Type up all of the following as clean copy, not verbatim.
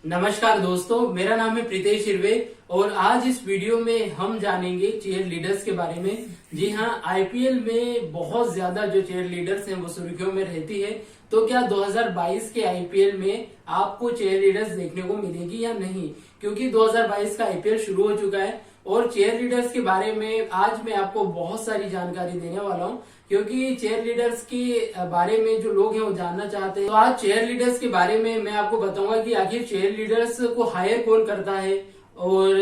नमस्कार दोस्तों, मेरा नाम है प्रीतेश हिरवे और आज इस वीडियो में हम जानेंगे चीयर लीडर्स के बारे में। जी हाँ, आईपीएल में बहुत ज्यादा जो चीयर लीडर्स हैं वो सुर्खियों में रहती है। तो क्या 2022 के आईपीएल में आपको चीयर लीडर्स देखने को मिलेगी या नहीं, क्योंकि 2022 का आईपीएल शुरू हो चुका है और चीयर लीडर्स के बारे में आज मैं आपको बहुत सारी जानकारी देने वाला हूँ, क्योंकि चेयर लीडर्स के बारे में जो लोग हैं वो जानना चाहते हैं। तो आज चेयर लीडर्स के बारे में मैं आपको बताऊंगा कि आखिर चेयर लीडर्स को हायर कौन करता है और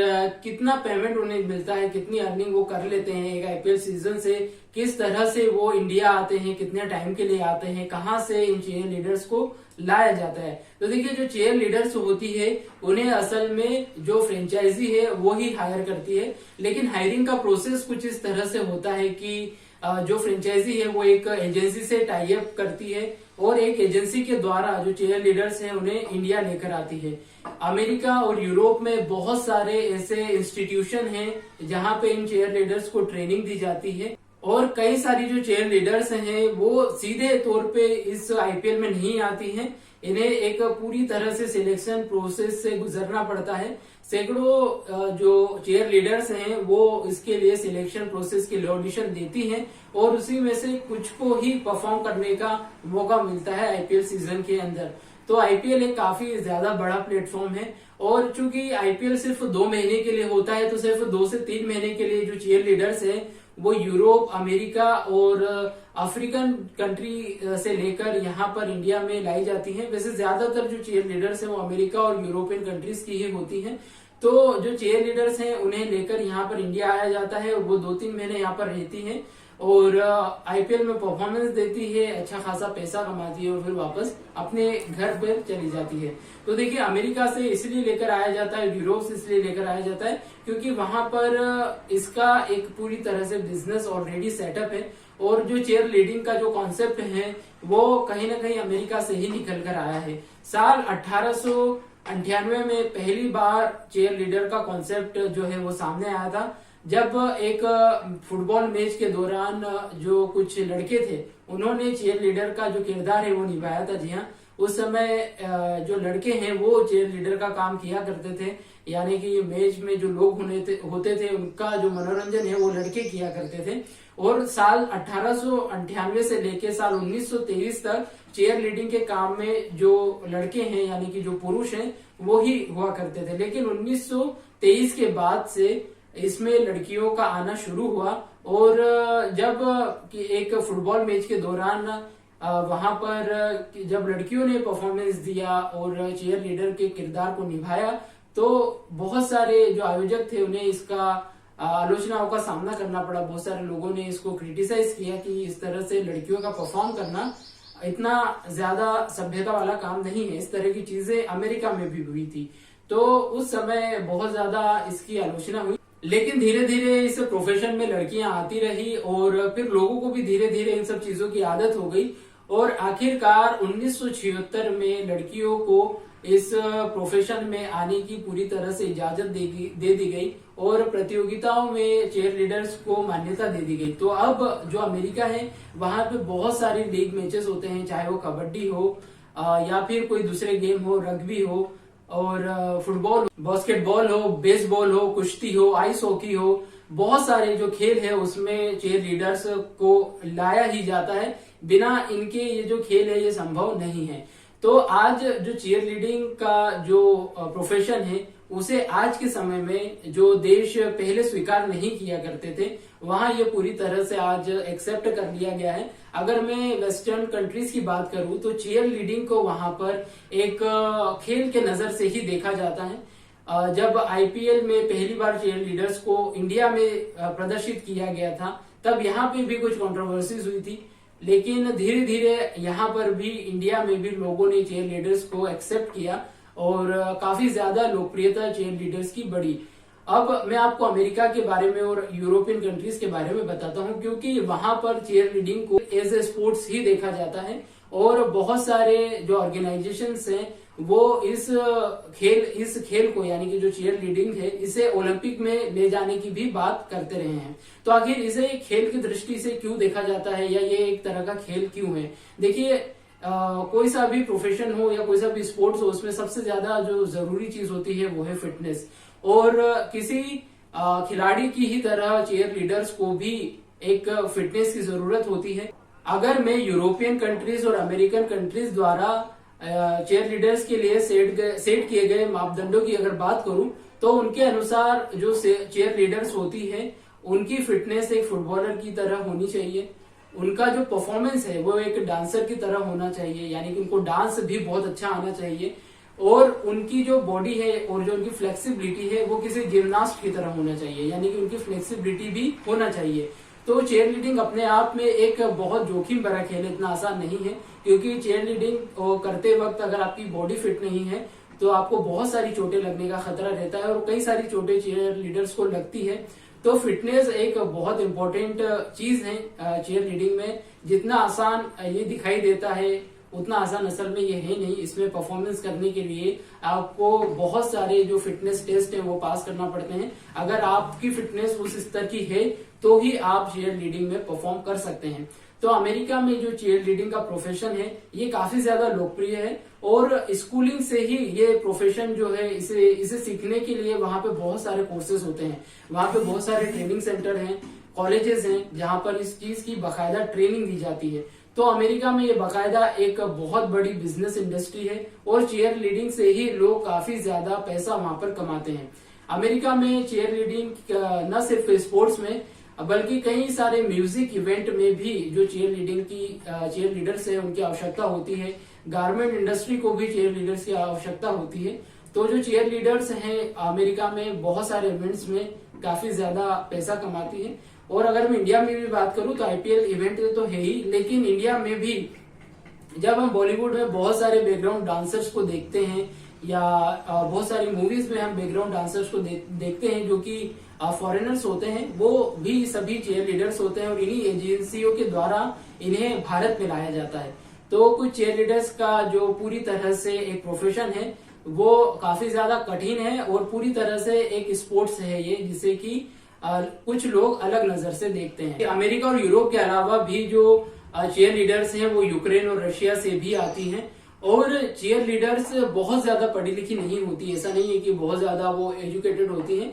कितना पेमेंट उन्हें मिलता है, कितनी अर्निंग वो कर लेते हैं एक आईपीएल सीजन से, किस तरह से वो इंडिया आते हैं, कितने टाइम के लिए आते हैं, कहाँ से इन चेयर लीडर्स को लाया जाता है। तो देखिए, जो चेयर लीडर्स होती है उन्हें असल में जो फ्रेंचाइजी है वो ही हायर करती है, लेकिन हायरिंग का प्रोसेस कुछ इस तरह से होता है कि जो फ्रेंचाइजी है वो एक एजेंसी से टाई अप करती है और एक एजेंसी के द्वारा जो चेयर लीडर्स हैं उन्हें इंडिया लेकर आती है। अमेरिका और यूरोप में बहुत सारे ऐसे इंस्टीट्यूशन हैं जहां पे इन चेयर लीडर्स को ट्रेनिंग दी जाती है और कई सारी जो चेयर लीडर्स हैं वो सीधे तौर पे इस आईपीएल में नहीं आती हैं। इन्हें एक पूरी तरह से सिलेक्शन प्रोसेस से गुजरना पड़ता है। सैकड़ों जो चेयर लीडर्स हैं वो इसके लिए सिलेक्शन प्रोसेस के लिए ऑडिशन देती हैं और उसी में से कुछ को ही परफॉर्म करने का मौका मिलता है आईपीएल सीजन के अंदर। तो आईपीएल एक काफी ज्यादा बड़ा प्लेटफॉर्म है और चूंकि आईपीएल सिर्फ 2 महीने के लिए होता है, तो सिर्फ 2 से 3 महीने के लिए जो चेयर लीडर्स हैं वो यूरोप, अमेरिका और अफ्रीकन कंट्री से लेकर यहाँ पर इंडिया में लाई जाती हैं। वैसे ज्यादातर जो चेयर लीडर्स हैं वो अमेरिका और यूरोपियन कंट्रीज की ही होती हैं। तो जो चेयर लीडर्स हैं उन्हें लेकर यहाँ पर इंडिया आया जाता है और वो 2-3 महीने यहाँ पर रहती हैं और आईपीएल में परफॉर्मेंस देती है, अच्छा खासा पैसा कमाती है और फिर वापस अपने घर पर चली जाती है। तो देखिए, अमेरिका से इसलिए लेकर आया जाता है, यूरोप से इसलिए लेकर आया जाता है क्योंकि वहां पर इसका एक पूरी तरह से बिजनेस ऑलरेडी सेटअप है और जो चेयर लीडिंग का जो कॉन्सेप्ट है वो कहीं ना कहीं अमेरिका से ही निकल कर आया है। साल 1898 में पहली बार चेयर लीडर का कॉन्सेप्ट जो है वो सामने आया था, जब एक फुटबॉल मैच के दौरान जो कुछ लड़के थे उन्होंने चेयर लीडर का जो किरदार है वो निभाया था। जी हाँ, उस समय जो लड़के हैं वो चेयर लीडर का काम किया करते थे, यानी कि मैच में जो लोग होते थे उनका जो मनोरंजन है वो लड़के किया करते थे। और साल 1898 से लेके साल 1923 तक चेयर लीडिंग के काम में जो लड़के हैं यानी कि जो पुरुष हैं वो ही हुआ करते थे, लेकिन 1923 के बाद से इसमें लड़कियों का आना शुरू हुआ और जब एक फुटबॉल मैच के दौरान वहां पर जब लड़कियों ने परफॉर्मेंस दिया और चेयर लीडर के किरदार को निभाया तो बहुत सारे जो आयोजक थे उन्हें इसका आलोचनाओं का सामना करना पड़ा। बहुत सारे लोगों ने इसको क्रिटिसाइज किया कि इस तरह से लड़कियों का परफॉर्म करना इतना ज्यादा सभ्यता वाला काम नहीं है। इस तरह की चीजें अमेरिका में भी हुई थी, तो उस समय बहुत ज्यादा इसकी आलोचना हुई। लेकिन धीरे धीरे इस प्रोफेशन में लड़कियां आती रही और फिर लोगों को भी धीरे धीरे इन सब चीजों की आदत हो गई और आखिरकार 1976 में लड़कियों को इस प्रोफेशन में आने की पूरी तरह से इजाजत दे दी गई और प्रतियोगिताओं में चेयर लीडर्स को मान्यता दे दी गई। तो अब जो अमेरिका है वहां पे बहुत सारे लीग मैचेस होते हैं, चाहे वो कबड्डी हो या फिर कोई दूसरे गेम हो, रग्बी हो और फुटबॉल, बास्केटबॉल हो, बेसबॉल हो, कुश्ती हो, आइस हॉकी हो, बहुत सारे जो खेल है उसमें चेयर लीडर्स को लाया ही जाता है। बिना इनके ये जो खेल है ये संभव नहीं है। तो आज जो चेयर लीडिंग का जो प्रोफेशन है उसे आज के समय में जो देश पहले स्वीकार नहीं किया करते थे वहां ये पूरी तरह से आज एक्सेप्ट कर लिया गया है। अगर मैं वेस्टर्न कंट्रीज की बात करूं तो चेयर लीडिंग को वहां पर एक खेल के नजर से ही देखा जाता है। जब आईपीएल में पहली बार चेयर लीडर्स को इंडिया में प्रदर्शित किया गया था तब यहाँ पे भी कुछ कंट्रोवर्सीज हुई थी, लेकिन धीरे धीरे यहाँ पर भी इंडिया में भी लोगों ने चेयर लीडर्स को एक्सेप्ट किया और काफी ज्यादा लोकप्रियता चेयर लीडर्स की बढ़ी। अब मैं आपको अमेरिका के बारे में और यूरोपियन कंट्रीज के बारे में बताता हूं, क्योंकि वहां पर चेयर लीडिंग को एज ए स्पोर्ट्स ही देखा जाता है और बहुत सारे जो ऑर्गेनाइजेशंस हैं वो इस खेल को यानी कि जो चेयर लीडिंग है इसे ओलंपिक में ले जाने की भी बात करते रहे हैं। तो आखिर इसे खेल की दृष्टि से क्यों देखा जाता है या ये एक तरह का खेल क्यों है? देखिए, कोई सा भी प्रोफेशन हो या कोई सा भी स्पोर्ट्स हो, उसमें सबसे ज्यादा जो जरूरी चीज होती है वो है फिटनेस। और किसी खिलाड़ी की ही तरह चीयर लीडर्स को भी एक फिटनेस की जरूरत होती है। अगर मैं यूरोपियन कंट्रीज और अमेरिकन कंट्रीज द्वारा चीयर लीडर्स के लिए सेट किए गए मापदंडों की अगर बात करूं, तो उनके अनुसार जो चीयर लीडर्स होती है उनकी फिटनेस एक फुटबॉलर की तरह होनी चाहिए। उनका जो परफॉर्मेंस है वो एक डांसर की तरह होना चाहिए, यानी कि उनको डांस भी बहुत अच्छा आना चाहिए। और उनकी जो बॉडी है और जो उनकी फ्लेक्सिबिलिटी है वो किसी जिम्नास्ट की तरह होना चाहिए, यानी कि उनकी फ्लेक्सिबिलिटी भी होना चाहिए। तो चेयर लीडिंग अपने आप में एक बहुत जोखिम भरा खेल है, इतना आसान नहीं है, क्योंकि चेयर लीडिंग करते वक्त अगर आपकी बॉडी फिट नहीं है तो आपको बहुत सारी चोटें लगने का खतरा रहता है, और कई सारी चोटें चेयर लीडर्स को लगती है। तो फिटनेस एक बहुत इंपॉर्टेंट चीज है चेयर लीडिंग में। जितना आसान ये दिखाई देता है उतना आसान असल में ये है नहीं। इसमें परफॉर्मेंस करने के लिए आपको बहुत सारे जो फिटनेस टेस्ट हैं वो पास करना पड़ते हैं। अगर आपकी फिटनेस उस स्तर की है तो ही आप चीयर लीडिंग में परफॉर्म कर सकते हैं। तो अमेरिका में जो चीयर लीडिंग का प्रोफेशन है ये काफी ज्यादा लोकप्रिय है, और स्कूलिंग से ही ये प्रोफेशन जो है इसे सीखने के लिए वहां पे बहुत सारे कोर्सेज होते हैं। वहां पे बहुत सारे ट्रेनिंग सेंटर हैं, कॉलेजेस हैं, जहां पर इस चीज की बाकायदा ट्रेनिंग दी जाती है। तो अमेरिका में ये बाकायदा एक बहुत बड़ी बिजनेस इंडस्ट्री है, और चीयर लीडिंग से ही लोग काफी ज्यादा पैसा वहां पर कमाते हैं। अमेरिका में चीयर लीडिंग न सिर्फ स्पोर्ट्स में बल्कि कई सारे म्यूजिक इवेंट में भी जो चीयर लीडर्स है उनकी आवश्यकता होती है। गारमेंट इंडस्ट्री को भी चीयर लीडर्स की आवश्यकता होती है। तो जो चीयर लीडर्स हैं अमेरिका में बहुत सारे इवेंट्स में काफी ज्यादा पैसा कमाती है। और अगर मैं इंडिया में भी बात करूं तो आईपीएल इवेंट तो है ही, लेकिन इंडिया में भी जब हम बॉलीवुड में बहुत सारे बैकग्राउंड डांसर्स को देखते हैं, या बहुत सारी मूवीज में हम बैकग्राउंड डांसर्स को देखते हैं जो कि फॉरेनर्स होते हैं, वो भी सभी चीयर लीडर्स होते हैं, और इन्हीं एजेंसियों के द्वारा इन्हें भारत में लाया जाता है। तो कुछ चीयर लीडर्स का जो पूरी तरह से एक प्रोफेशन है वो काफी ज्यादा कठिन है, और पूरी तरह से एक स्पोर्ट्स है ये, जिसे कि कुछ लोग अलग नजर से देखते हैं। अमेरिका और यूरोप के अलावा भी जो चीयर लीडर्स हैं वो यूक्रेन और रशिया से भी आती हैं। और चीयर लीडर्स बहुत ज्यादा पढ़ी लिखी नहीं होती, ऐसा नहीं है कि बहुत ज्यादा वो एजुकेटेड होती हैं।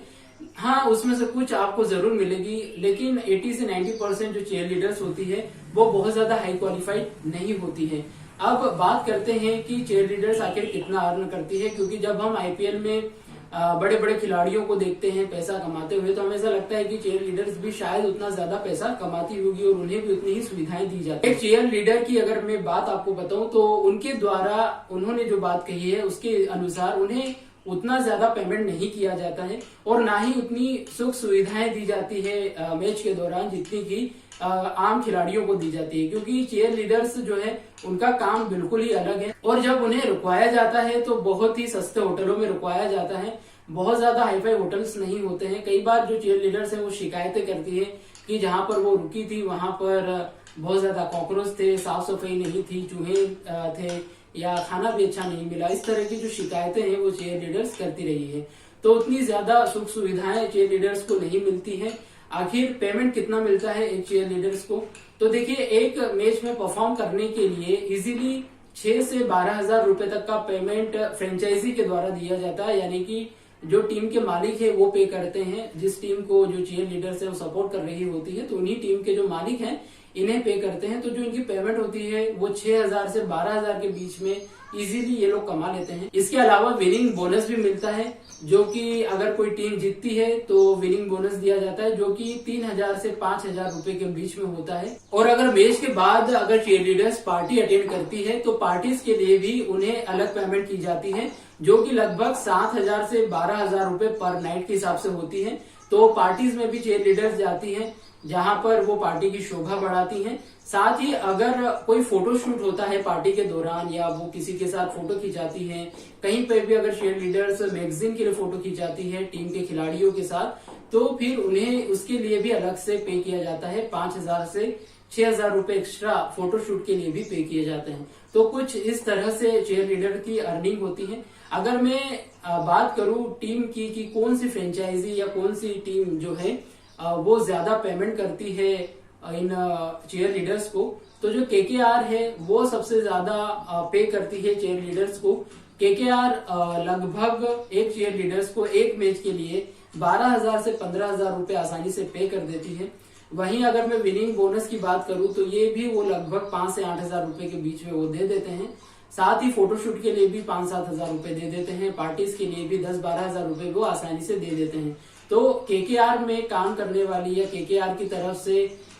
हाँ, उसमें से कुछ आपको जरूर मिलेगी, लेकिन 80 से 90% जो चीयर लीडर्स होती है वो बहुत ज्यादा हाई क्वालिफाइड नहीं होती है। अब बात करते हैं कि चीयर लीडर्स आखिर कितना अर्न करती है, क्योंकि जब हम आईपीएल में बड़े बड़े खिलाड़ियों को देखते हैं पैसा कमाते हुए, तो हमें ऐसा लगता है कि चीयर लीडर्स भी शायद उतना ज्यादा पैसा कमाती होगी और उन्हें भी उतनी ही सुविधाएं दी जाती है। एक चीयर लीडर की अगर मैं बात आपको बताऊं तो उनके द्वारा उन्होंने जो बात कही है उसके अनुसार उन्हें उतना ज्यादा पेमेंट नहीं किया जाता है, और ना ही उतनी सुख सुविधाएं दी जाती है मैच के दौरान जितनी की आम खिलाड़ियों को दी जाती है। क्योंकि चीयर लीडर्स जो है उनका काम बिल्कुल ही अलग है, और जब उन्हें रुकवाया जाता है तो बहुत ही सस्ते होटलों में रुकवाया जाता है। बहुत ज्यादा हाईफाई होटल्स नहीं होते हैं। कई बार जो चीयर लीडर्स हैं वो शिकायतें करती है कि जहां पर वो रुकी थी वहां पर बहुत ज्यादा कॉकरोच थे, साफ सफाई नहीं थी, चूहे थे, या खाना भी अच्छा नहीं मिला। इस तरह की जो शिकायतें हैं वो चीयर लीडर्स करती रही है। तो उतनी ज्यादा सुख सुविधाएं चीयर लीडर्स को नहीं मिलती है। आखिर पेमेंट कितना मिलता है एक चीयर लीडर्स को? तो देखिए, एक मैच में परफॉर्म करने के लिए इजीली 6 से 12,000 रुपए तक का पेमेंट फ्रेंचाइजी के द्वारा दिया जाता है, यानी कि जो टीम के मालिक है वो पे करते हैं। जिस टीम को जो चीयर लीडर्स है वो सपोर्ट कर रही होती है, तो उन्हीं टीम के जो मालिक हैं इन्हें पे करते हैं। तो जो इनकी पेमेंट होती है वो 6,000 से 12,000 के बीच में इजीली ये लोग कमा लेते हैं। इसके अलावा विनिंग बोनस भी मिलता है, जो कि अगर कोई टीम जीतती है तो विनिंग बोनस दिया जाता है, जो कि 3,000 से 5,000 रुपए के बीच में होता है। और अगर मैच के बाद अगर चीयर लीडर्स पार्टी अटेंड करती है तो पार्टीज के लिए भी उन्हें अलग पेमेंट की जाती है, जो कि लगभग 7,000 से 12,000 रुपए पर नाइट के हिसाब से होती है। तो पार्टीज में भी चीयर लीडर्स जाती हैं, जहां पर वो पार्टी की शोभा बढ़ाती हैं। साथ ही अगर कोई फोटो शूट होता है पार्टी के दौरान, या वो किसी के साथ फोटो खिंचाती हैं, कहीं पे भी अगर चीयर लीडर्स मैगजीन के लिए फोटो खिंचाती है टीम के खिलाड़ियों के साथ, तो फिर उन्हें उसके लिए भी अलग से पे किया जाता है। 5,000 से 6,000 रुपए एक्स्ट्रा फोटोशूट के लिए भी पे किए जाते हैं। तो कुछ इस तरह से चीयर लीडर की अर्निंग होती है। अगर मैं बात करूं टीम की कि कौन सी फ्रेंचाइजी या कौन सी टीम जो है वो ज्यादा पेमेंट करती है इन चीयर लीडर्स को, तो जो केकेआर है वो सबसे ज्यादा पे करती है चीयर लीडर्स को। केकेआर लगभग एक चीयर लीडर्स को एक मैच के लिए 12,000 से 15,000 रुपए आसानी से पे कर देती है। वहीं अगर मैं विनिंग बोनस की बात करूं तो ये भी वो लगभग 5 से 8,000 रुपए के बीच में वो दे देते हैं। साथ ही फोटोशूट के लिए भी 5-7 हजार रुपए दे देते हैं। पार्टीज के लिए भी 10-12 हजार रुपए वो आसानी से दे देते हैं। तो केकेआर में काम करने वाली या केकेआर की तरफ से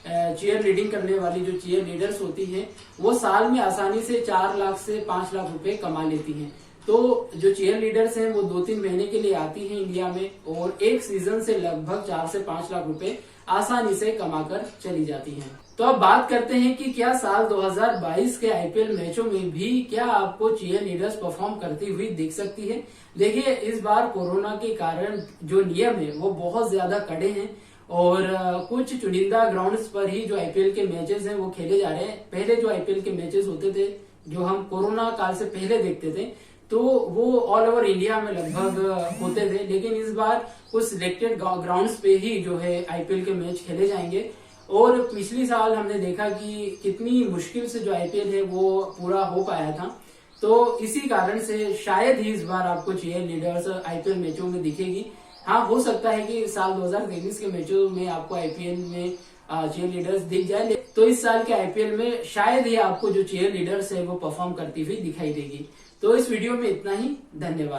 चीयर लीडिंग करने वाली जो चीयर लीडर्स होती हैं वो साल में आसानी से 4 लाख से 5 लाख रुपए कमा लेती हैं। तो जो चीयर लीडर्स हैं वो 2-3 महीने के लिए आती हैं इंडिया में और एक सीजन से लगभग 4 से 5 लाख रुपए आसानी से कमाकर चली जाती हैं। तो अब बात करते हैं कि क्या साल 2022 के आईपीएल मैचों में भी क्या आपको चीयर लीडर्स परफॉर्म करती हुई दिख सकती है। देखिए, इस बार कोरोना के कारण जो नियम है वो बहुत ज्यादा कड़े हैं और कुछ चुनिंदा ग्राउंड्स पर ही जो आईपीएल के मैचेस हैं वो खेले जा रहे हैं। पहले जो आईपीएल के मैचेस होते थे जो हम कोरोना काल से पहले देखते थे तो वो ऑल ओवर इंडिया में लगभग होते थे, लेकिन इस बार कुछ सिलेक्टेड ग्राउंड्स पे ही जो है आईपीएल के मैच खेले जाएंगे। और पिछली साल हमने देखा कि कितनी मुश्किल से जो आईपीएल है वो पूरा हो पाया था। तो इसी कारण से शायद ही इस बार आपको चीयर लीडर्स आईपीएल मैचों में दिखेगी। हाँ, हो सकता है कि साल 2023 के मैचों में आपको आईपीएल में चीयर लीडर्स दिख जाए, तो इस साल के आईपीएल में शायद ही आपको जो चीयर लीडर्स है वो परफॉर्म करती हुई दिखाई देगी। तो इस वीडियो में इतना ही। धन्यवाद।